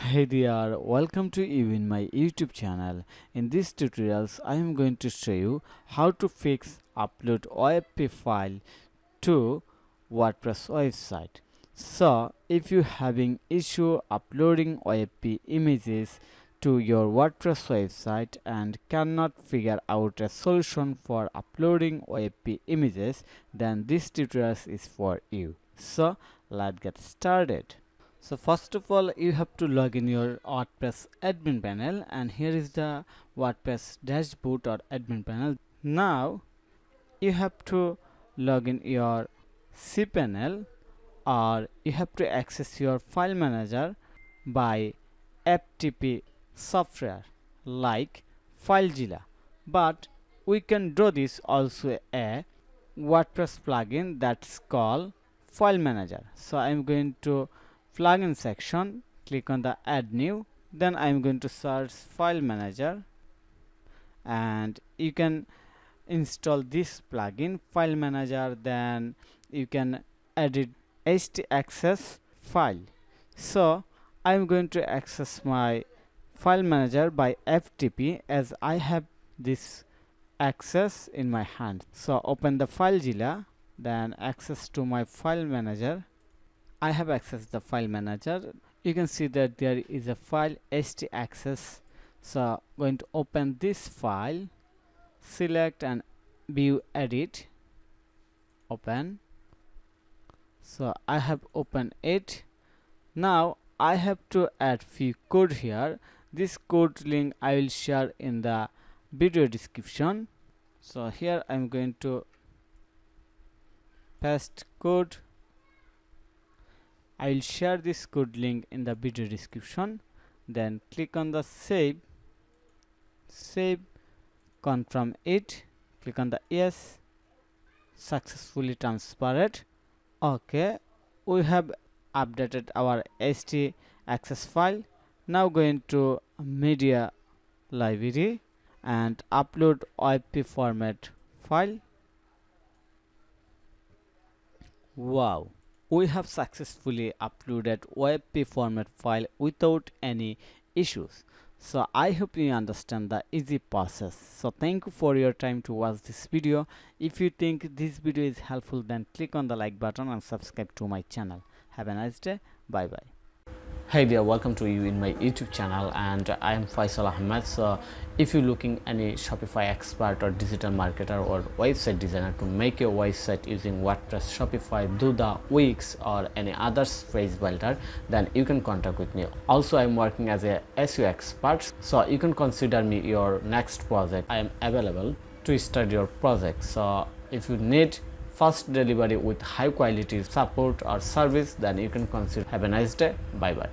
Hey there, welcome to you in my YouTube channel. In this tutorials, I am going to show you how to fix upload WebP file to WordPress website. So, if you having issue uploading WebP images to your WordPress website and cannot figure out a solution for uploading WebP images, then this tutorial is for you. So, let's get started. So first of all, you have to log in your WordPress admin panel, and here is the WordPress dashboard or admin panel. Now you have to log in your cPanel, or you have to access your file manager by FTP software like FileZilla. But we can do this also a WordPress plugin that's called File Manager. So I'm going to plugin section, click on the add new, then I'm going to search file manager, and you can install this plugin file manager. Then you can edit htaccess file. So I'm going to access my file manager by FTP as I have this access in my hand. So open the FileZilla, then access to my file manager. I have accessed the file manager. You can see that there is a file htaccess. So going to open this file, select and view edit, open. So I have opened it. Now I have to add few code here. This code link I will share in the video description. So here I'm going to paste code. I will share this code link in the video description. Then click on the save, confirm it, click on the yes, successfully transferred. Okay, we have updated our htaccess file. Now going to media library and upload WebP format file. Wow, we have successfully uploaded WebP format file without any issues. So I hope you understand the easy process. So thank you for your time to watch this video. If you think this video is helpful, then click on the like button and subscribe to my channel. Have a nice day. Bye bye. Hey there, welcome to you in my YouTube channel, and I am Faisal Ahmed. So if you're looking any Shopify expert or digital marketer or website designer to make your website using WordPress, Shopify, Duda, Wix or any other page builder, then you can contact with me. Also, I'm working as a SEO expert, so you can consider me your next project. I am available to start your project. So if you need fast delivery with high quality support or service, then you can consider. Have a nice day. Bye bye.